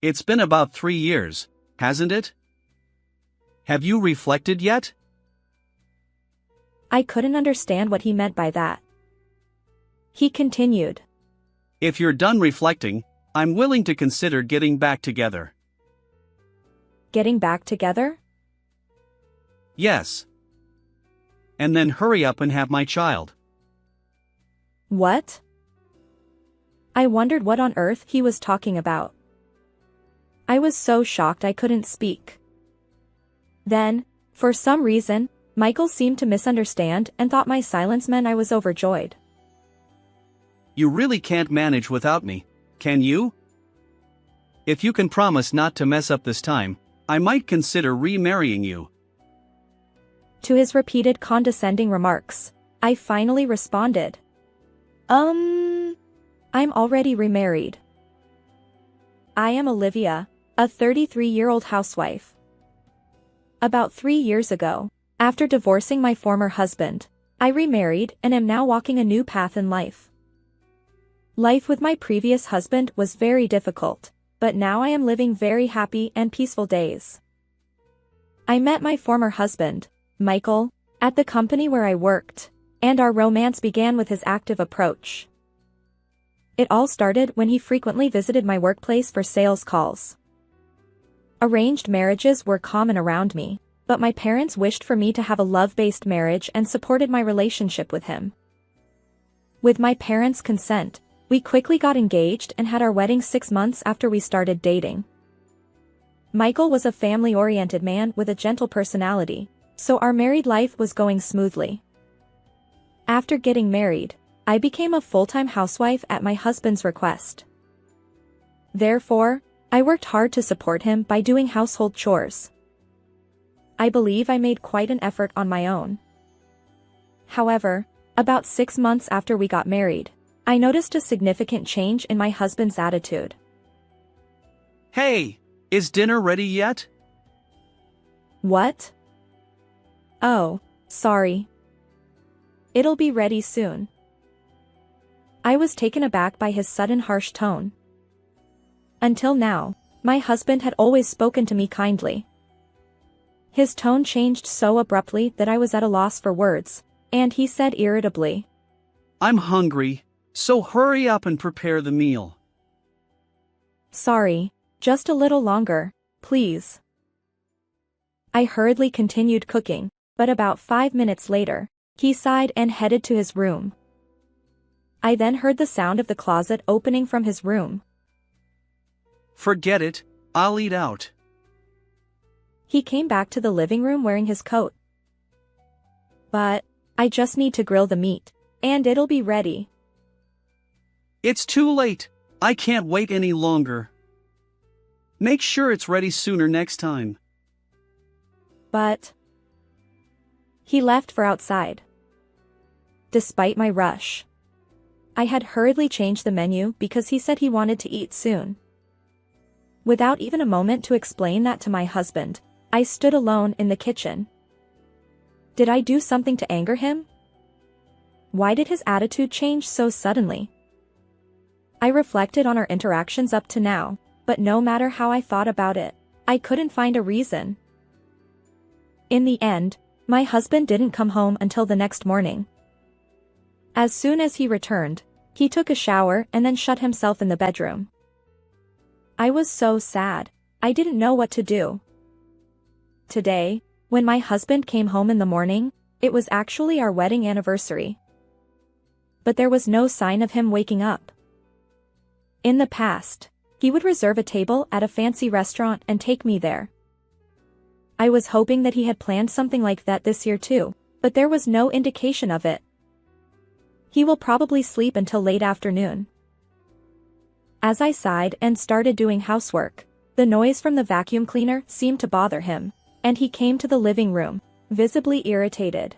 It's been about 3 years, hasn't it? Have you reflected yet? I couldn't understand what he meant by that. He continued. If you're done reflecting, I'm willing to consider getting back together. Getting back together? Yes. And then hurry up and have my child. What? I wondered what on earth he was talking about. I was so shocked I couldn't speak. Then, for some reason, Michael seemed to misunderstand and thought my silence meant I was overjoyed. You really can't manage without me, can you? If you can promise not to mess up this time, I might consider remarrying you. To his repeated condescending remarks, I finally responded. I'm already remarried. I am Olivia, a 33-year-old housewife. About 3 years ago, after divorcing my former husband, I remarried and am now walking a new path in life. Life with my previous husband was very difficult, but now I am living very happy and peaceful days. I met my former husband, Michael, at the company where I worked, and our romance began with his active approach. It all started when he frequently visited my workplace for sales calls. Arranged marriages were common around me, but my parents wished for me to have a love-based marriage and supported my relationship with him. With my parents' consent, we quickly got engaged and had our wedding 6 months after we started dating. Michael was a family-oriented man with a gentle personality, so our married life was going smoothly. After getting married, I became a full-time housewife at my husband's request. Therefore, I worked hard to support him by doing household chores. I believe I made quite an effort on my own. However, about 6 months after we got married, I noticed a significant change in my husband's attitude. Hey, is dinner ready yet? What? Oh, sorry. It'll be ready soon. I was taken aback by his sudden harsh tone. Until now, my husband had always spoken to me kindly. His tone changed so abruptly that I was at a loss for words, and he said irritably, I'm hungry, so hurry up and prepare the meal. Sorry, just a little longer, please. I hurriedly continued cooking, but about 5 minutes later, he sighed and headed to his room. I then heard the sound of the closet opening from his room. Forget it, I'll eat out. He came back to the living room wearing his coat. But, I just need to grill the meat, and it'll be ready. It's too late, I can't wait any longer. Make sure it's ready sooner next time. But... He left for outside. Despite my rush, I had hurriedly changed the menu because he said he wanted to eat soon. Without even a moment to explain that to my husband, I stood alone in the kitchen. Did I do something to anger him? Why did his attitude change so suddenly? I reflected on our interactions up to now, but no matter how I thought about it, I couldn't find a reason. In the end, my husband didn't come home until the next morning. As soon as he returned, he took a shower and then shut himself in the bedroom. I was so sad, I didn't know what to do. Today, when my husband came home in the morning, it was actually our wedding anniversary. But there was no sign of him waking up. In the past, he would reserve a table at a fancy restaurant and take me there. I was hoping that he had planned something like that this year too, but there was no indication of it. He will probably sleep until late afternoon. As I sighed and started doing housework, the noise from the vacuum cleaner seemed to bother him, and he came to the living room, visibly irritated.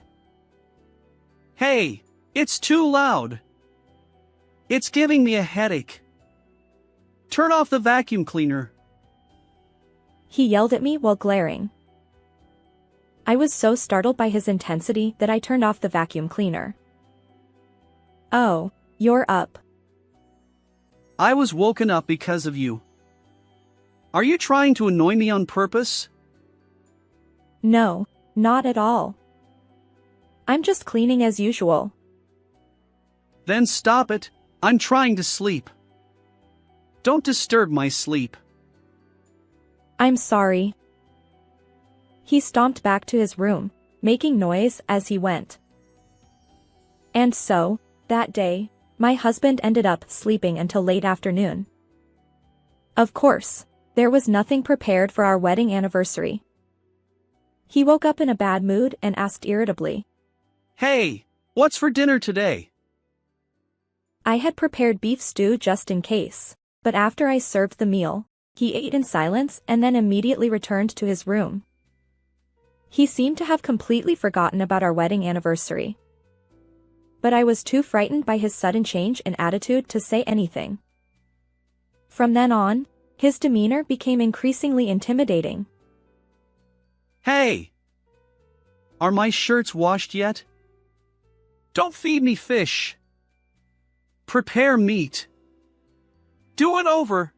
Hey, it's too loud. It's giving me a headache. Turn off the vacuum cleaner. He yelled at me while glaring. I was so startled by his intensity that I turned off the vacuum cleaner. Oh, you're up. I was woken up because of you. Are you trying to annoy me on purpose? No, not at all. I'm just cleaning as usual. Then stop it, I'm trying to sleep. Don't disturb my sleep. I'm sorry. He stomped back to his room, making noise as he went. And so, that day, my husband ended up sleeping until late afternoon. Of course, there was nothing prepared for our wedding anniversary. He woke up in a bad mood and asked irritably, Hey, what's for dinner today? I had prepared beef stew just in case, but after I served the meal, he ate in silence and then immediately returned to his room. He seemed to have completely forgotten about our wedding anniversary. But I was too frightened by his sudden change in attitude to say anything. From then on, his demeanor became increasingly intimidating. Hey! Are my shirts washed yet? Don't feed me fish. Prepare meat. Do it over.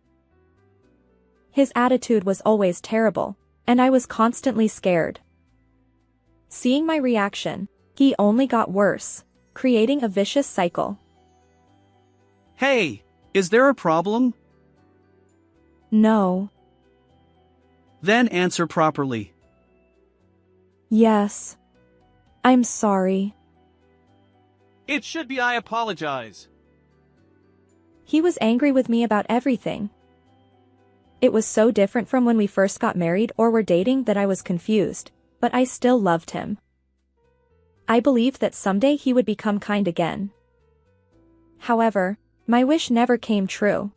His attitude was always terrible, and I was constantly scared. Seeing my reaction, he only got worse, creating a vicious cycle. Hey, is there a problem? No. Then answer properly. Yes. I'm sorry. It should be I apologize. He was angry with me about everything. It was so different from when we first got married or were dating that I was confused, but I still loved him. I believed that someday he would become kind again. However, my wish never came true.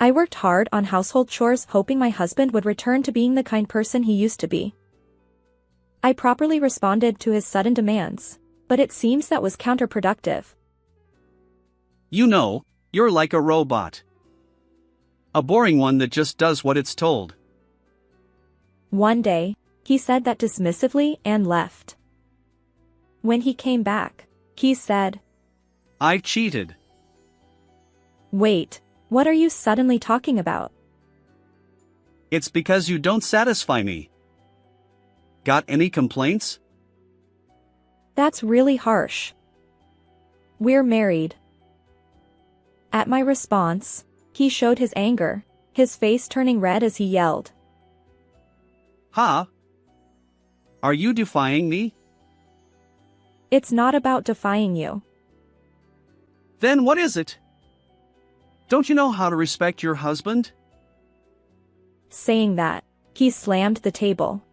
I worked hard on household chores hoping my husband would return to being the kind person he used to be. I properly responded to his sudden demands, but it seems that was counterproductive. You know, you're like a robot. A boring one that just does what it's told. One day, he said that dismissively and left. When he came back, he said, I cheated. Wait, what are you suddenly talking about? It's because you don't satisfy me. Got any complaints? That's really harsh. We're married. At my response, he showed his anger, his face turning red as he yelled. Huh? Are you defying me? It's not about defying you. Then what is it? Don't you know how to respect your husband? Saying that, he slammed the table.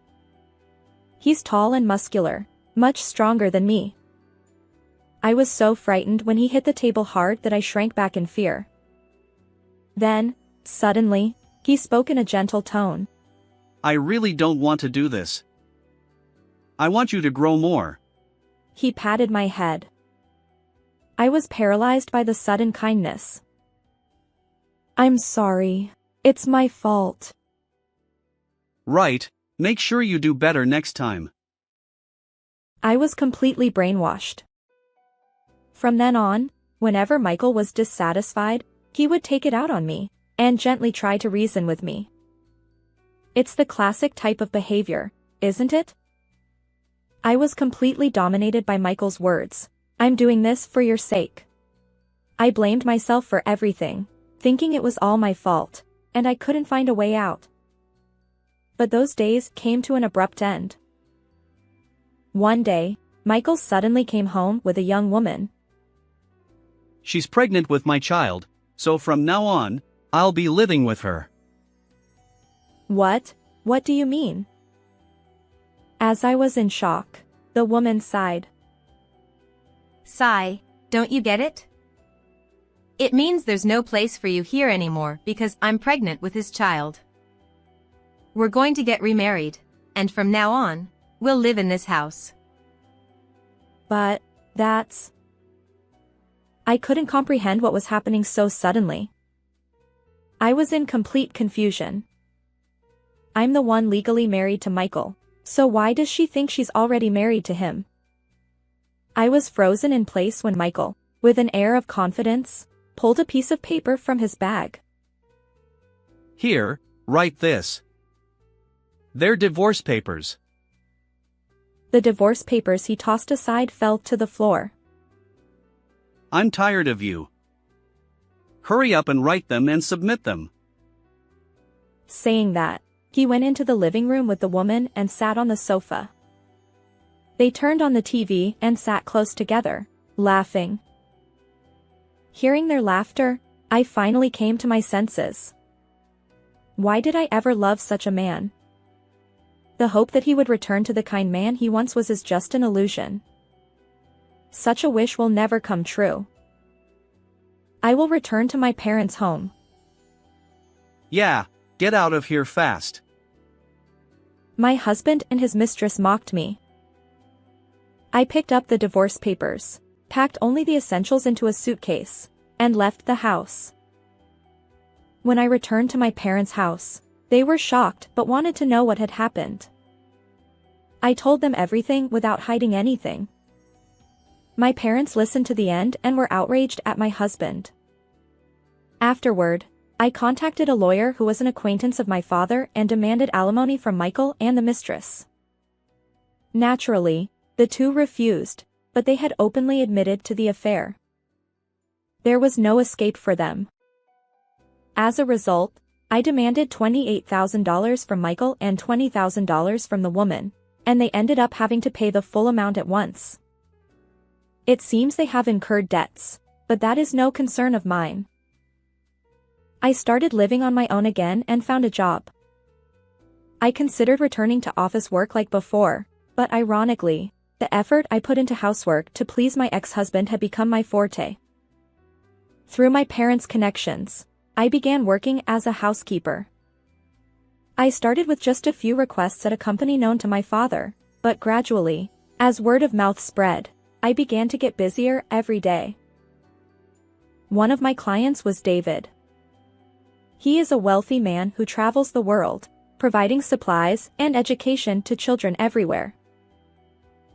He's tall and muscular, much stronger than me. I was so frightened when he hit the table hard that I shrank back in fear. Then, suddenly, he spoke in a gentle tone. I really don't want to do this. I want you to grow more. He patted my head. I was paralyzed by the sudden kindness. I'm sorry. It's my fault. Right, make sure you do better next time. I was completely brainwashed. From then on, whenever Michael was dissatisfied, he would take it out on me, and gently try to reason with me. It's the classic type of behavior, isn't it? I was completely dominated by Michael's words. I'm doing this for your sake. I blamed myself for everything, thinking it was all my fault, and I couldn't find a way out. But those days came to an abrupt end. One day, Michael suddenly came home with a young woman. She's pregnant with my child, so from now on, I'll be living with her. What? What do you mean? As I was in shock, the woman sighed. Sigh, don't you get it? It means there's no place for you here anymore because I'm pregnant with his child. We're going to get remarried, and from now on, we'll live in this house. But, that's... I couldn't comprehend what was happening so suddenly. I was in complete confusion. I'm the one legally married to Michael, so why does she think she's already married to him? I was frozen in place when Michael, with an air of confidence, pulled a piece of paper from his bag. Here, write this. They're divorce papers. The divorce papers he tossed aside fell to the floor. I'm tired of you. Hurry up and write them and submit them. Saying that, he went into the living room with the woman and sat on the sofa. They turned on the TV and sat close together, laughing. Hearing their laughter, I finally came to my senses. Why did I ever love such a man? The hope that he would return to the kind man he once was is just an illusion. Such a wish will never come true. I will return to my parents' home. Yeah, get out of here fast. My husband and his mistress mocked me. I picked up the divorce papers, packed only the essentials into a suitcase, and left the house. When I returned to my parents' house, they were shocked but wanted to know what had happened. I told them everything without hiding anything. My parents listened to the end and were outraged at my husband. Afterward, I contacted a lawyer who was an acquaintance of my father and demanded alimony from Michael and the mistress. Naturally, the two refused, but they had openly admitted to the affair. There was no escape for them. As a result, I demanded $28,000 from Michael and $20,000 from the woman, and they ended up having to pay the full amount at once. It seems they have incurred debts, but that is no concern of mine. I started living on my own again and found a job. I considered returning to office work like before, but ironically, the effort I put into housework to please my ex-husband had become my forte. Through my parents' connections, I began working as a housekeeper. I started with just a few requests at a company known to my father, but gradually, as word of mouth spread, I began to get busier every day. One of my clients was David. He is a wealthy man who travels the world, providing supplies and education to children everywhere.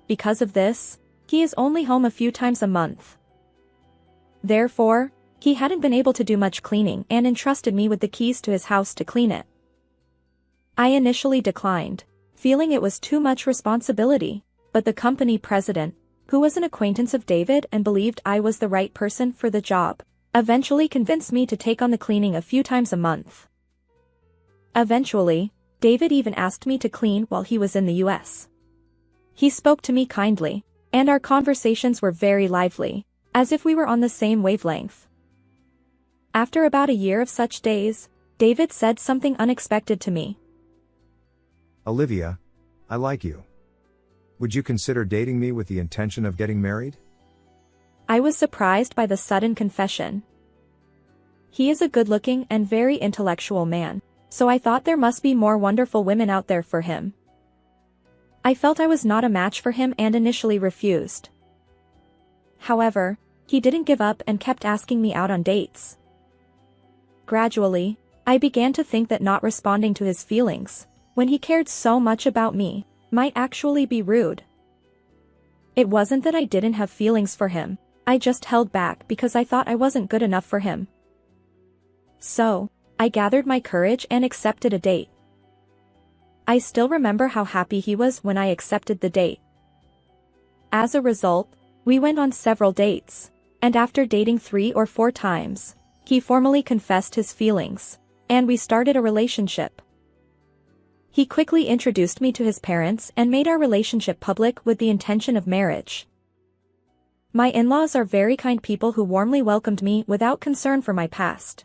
Because of this, he is only home a few times a month. Therefore, he hadn't been able to do much cleaning and entrusted me with the keys to his house to clean it. I initially declined, feeling it was too much responsibility, but the company president, who was an acquaintance of David and believed I was the right person for the job, eventually convinced me to take on the cleaning a few times a month. Eventually, David even asked me to clean while he was in the US. He spoke to me kindly, and our conversations were very lively, as if we were on the same wavelength. After about a year of such days, David said something unexpected to me. Olivia, I like you. Would you consider dating me with the intention of getting married? I was surprised by the sudden confession. He is a good-looking and very intellectual man, so I thought there must be more wonderful women out there for him. I felt I was not a match for him and initially refused. However, he didn't give up and kept asking me out on dates. Gradually, I began to think that not responding to his feelings, when he cared so much about me, might actually be rude. It wasn't that I didn't have feelings for him, I just held back because I thought I wasn't good enough for him. So, I gathered my courage and accepted a date. I still remember how happy he was when I accepted the date. As a result, we went on several dates, and after dating 3 or 4 times, he formally confessed his feelings, and we started a relationship. He quickly introduced me to his parents and made our relationship public with the intention of marriage. My in-laws are very kind people who warmly welcomed me without concern for my past.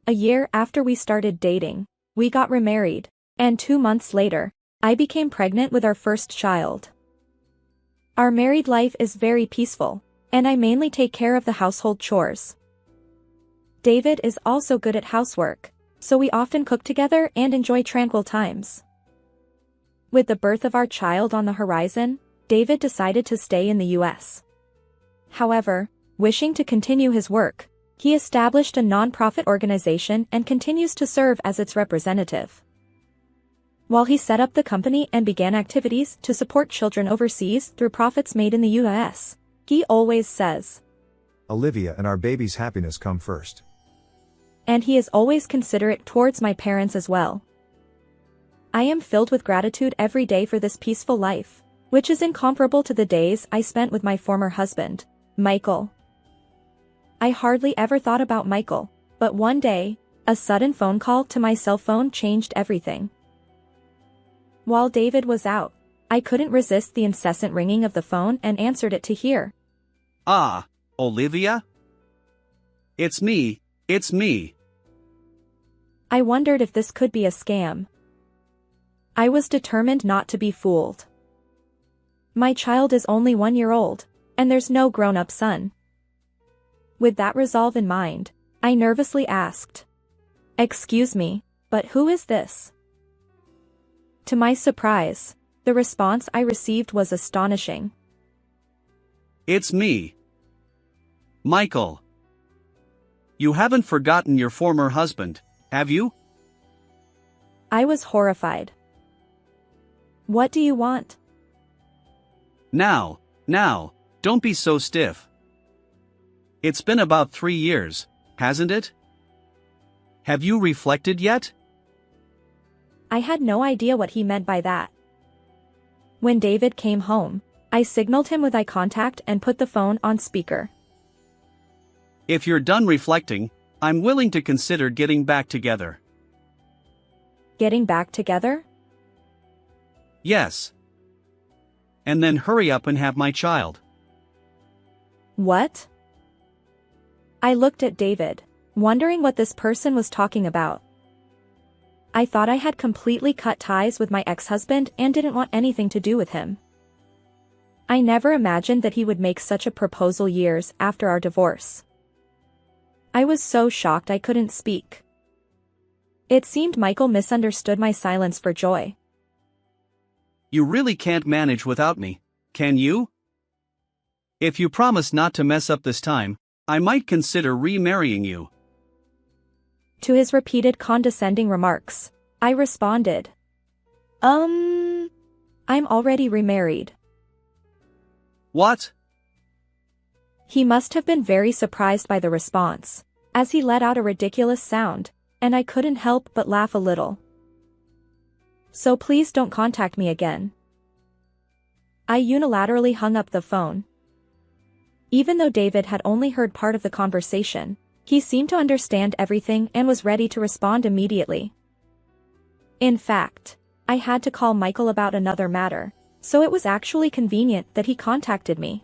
A year after we started dating, we got remarried, and 2 months later, I became pregnant with our first child. Our married life is very peaceful, and I mainly take care of the household chores. David is also good at housework, so we often cook together and enjoy tranquil times. With the birth of our child on the horizon, David decided to stay in the US. However, wishing to continue his work, he established a non-profit organization and continues to serve as its representative. While he set up the company and began activities to support children overseas through profits made in the US, he always says, Olivia and our baby's happiness come first. and he is always considerate towards my parents as well. I am filled with gratitude every day for this peaceful life, which is incomparable to the days I spent with my former husband, Michael. I hardly ever thought about Michael, but one day, a sudden phone call to my cell phone changed everything. While David was out, I couldn't resist the incessant ringing of the phone and answered it to hear. Ah, Olivia? It's me. I wondered if this could be a scam. I was determined not to be fooled. My child is only 1 year old, and there's no grown-up son. With that resolve in mind, I nervously asked, "Excuse me, but who is this?" To my surprise, the response I received was astonishing. It's me. Michael. You haven't forgotten your former husband, have you? I was horrified. What do you want? Now, don't be so stiff. It's been about 3 years, hasn't it? Have you reflected yet? I had no idea what he meant by that. When David came home, I signaled him with eye contact and put the phone on speaker. If you're done reflecting, I'm willing to consider getting back together. Getting back together? Yes. And then hurry up and have my child. What? I looked at David, wondering what this person was talking about. I thought I had completely cut ties with my ex-husband and didn't want anything to do with him. I never imagined that he would make such a proposal years after our divorce. I was so shocked I couldn't speak. It seemed Michael misunderstood my silence for joy. You really can't manage without me, can you? If you promise not to mess up this time, I might consider remarrying you. To his repeated condescending remarks, I responded, I'm already remarried. What? He must have been very surprised by the response, as he let out a ridiculous sound, and I couldn't help but laugh a little. So please don't contact me again. I unilaterally hung up the phone. Even though David had only heard part of the conversation, he seemed to understand everything and was ready to respond immediately. In fact, I had to call Michael about another matter, so it was actually convenient that he contacted me.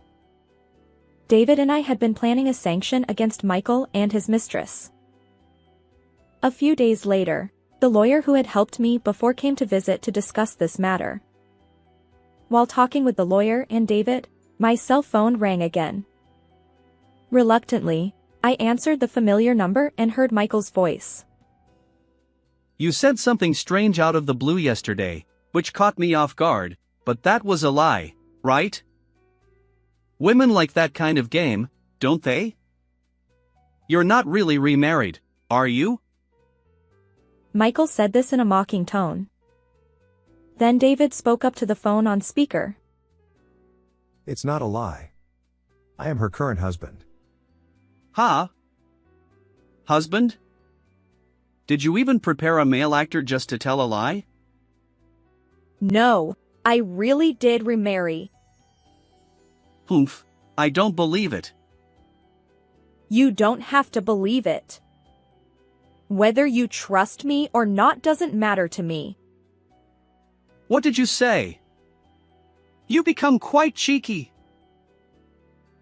David and I had been planning a sanction against Michael and his mistress. A few days later, the lawyer who had helped me before came to visit to discuss this matter. While talking with the lawyer and David, my cell phone rang again. Reluctantly, I answered the familiar number and heard Michael's voice. You said something strange out of the blue yesterday, which caught me off guard, but that was a lie, right? Women like that kind of game, don't they? You're not really remarried, are you? Michael said this in a mocking tone. Then David spoke up to the phone on speaker. It's not a lie. I am her current husband. Huh? Husband? Did you even prepare a male actor just to tell a lie? No, I really did remarry. Humph, I don't believe it. You don't have to believe it. Whether you trust me or not doesn't matter to me. What did you say? You become quite cheeky.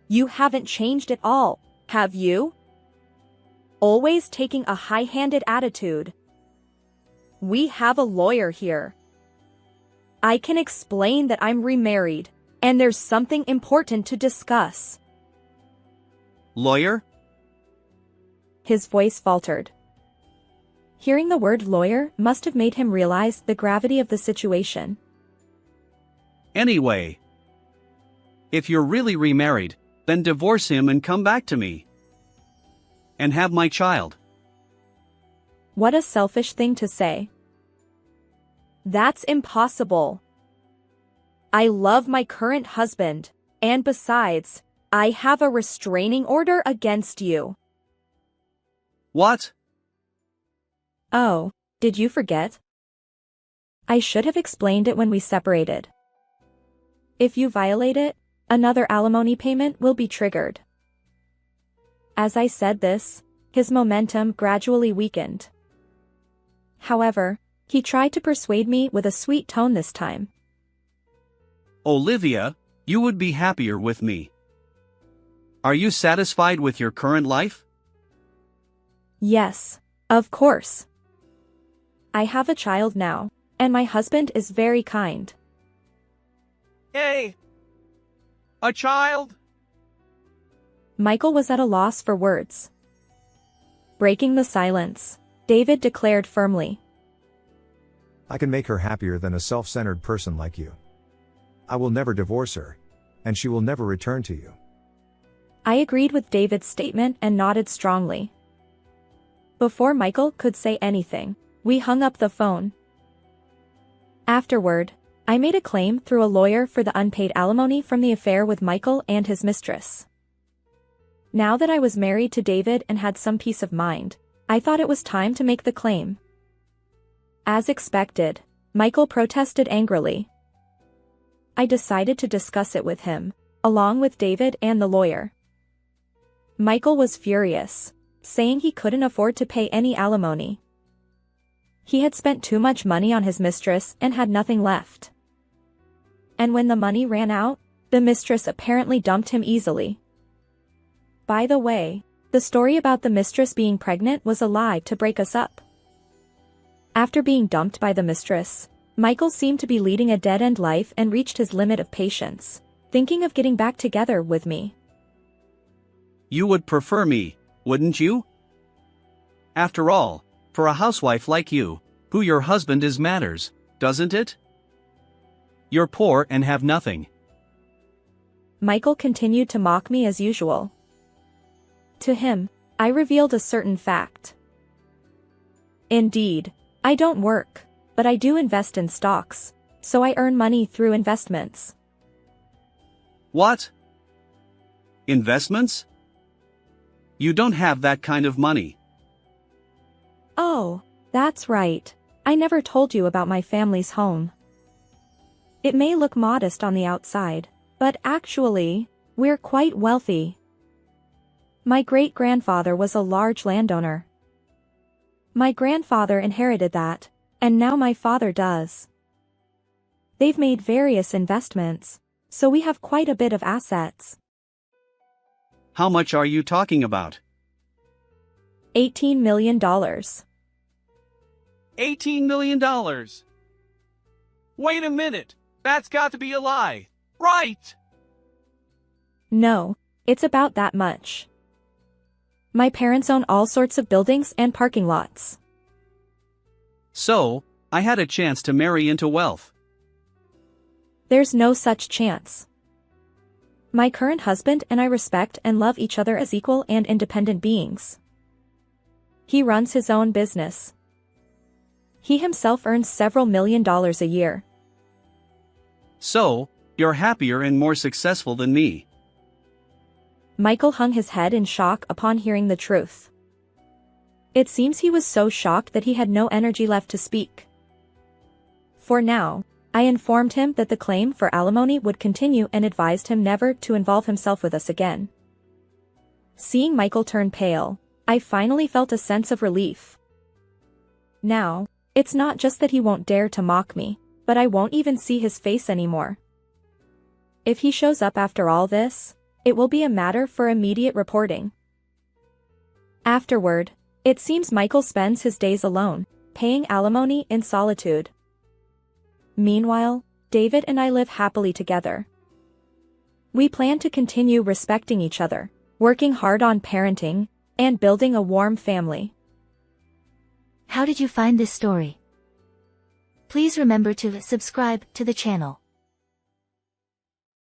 You haven't changed at all, have you? Always taking a high-handed attitude. We have a lawyer here. I can explain that I'm remarried, and there's something important to discuss. Lawyer? His voice faltered. Hearing the word lawyer must have made him realize the gravity of the situation. Anyway, if you're really remarried, then divorce him and come back to me. And have my child. What a selfish thing to say. That's impossible. I love my current husband, and besides, I have a restraining order against you. What? Oh, did you forget? I should have explained it when we separated. If you violate it, another alimony payment will be triggered. As I said this, his momentum gradually weakened. However, he tried to persuade me with a sweet tone this time. Olivia, you would be happier with me. Are you satisfied with your current life? Yes, of course. I have a child now, and my husband is very kind. Hey! A child? Michael was at a loss for words. Breaking the silence, David declared firmly. I can make her happier than a self-centered person like you. I will never divorce her, and she will never return to you. I agreed with David's statement and nodded strongly. Before Michael could say anything, we hung up the phone. Afterward, I made a claim through a lawyer for the unpaid alimony from the affair with Michael and his mistress. Now that I was married to David and had some peace of mind, I thought it was time to make the claim. As expected, Michael protested angrily. I decided to discuss it with him, along with David and the lawyer. Michael was furious, saying he couldn't afford to pay any alimony. He had spent too much money on his mistress and had nothing left. And when the money ran out, the mistress apparently dumped him easily. By the way, the story about the mistress being pregnant was a lie to break us up. After being dumped by the mistress, Michael seemed to be leading a dead-end life and reached his limit of patience, thinking of getting back together with me. You would prefer me, wouldn't you? After all, for a housewife like you, who your husband is matters, doesn't it? You're poor and have nothing. Michael continued to mock me as usual. To him, I revealed a certain fact. Indeed, I don't work, but I do invest in stocks, so I earn money through investments. What? Investments? You don't have that kind of money. Oh, that's right. I never told you about my family's home. It may look modest on the outside, but actually, we're quite wealthy. My great-grandfather was a large landowner. My grandfather inherited that, and now my father does. They've made various investments, so we have quite a bit of assets. How much are you talking about? $18 million. $18 million? Wait a minute, that's got to be a lie, right? No, it's about that much. My parents own all sorts of buildings and parking lots. So, I had a chance to marry into wealth. There's no such chance. My current husband and I respect and love each other as equal and independent beings. He runs his own business. He himself earns several $millions a year. So, you're happier and more successful than me. Michael hung his head in shock upon hearing the truth. It seems he was so shocked that he had no energy left to speak. For now, I informed him that the claim for alimony would continue and advised him never to involve himself with us again. Seeing Michael turn pale, I finally felt a sense of relief. Now, it's not just that he won't dare to mock me, but I won't even see his face anymore. If he shows up after all this, it will be a matter for immediate reporting. Afterward, it seems Michael spends his days alone, paying alimony in solitude. Meanwhile, David and I live happily together. We plan to continue respecting each other, working hard on parenting, and building a warm family. How did you find this story? Please remember to subscribe to the channel.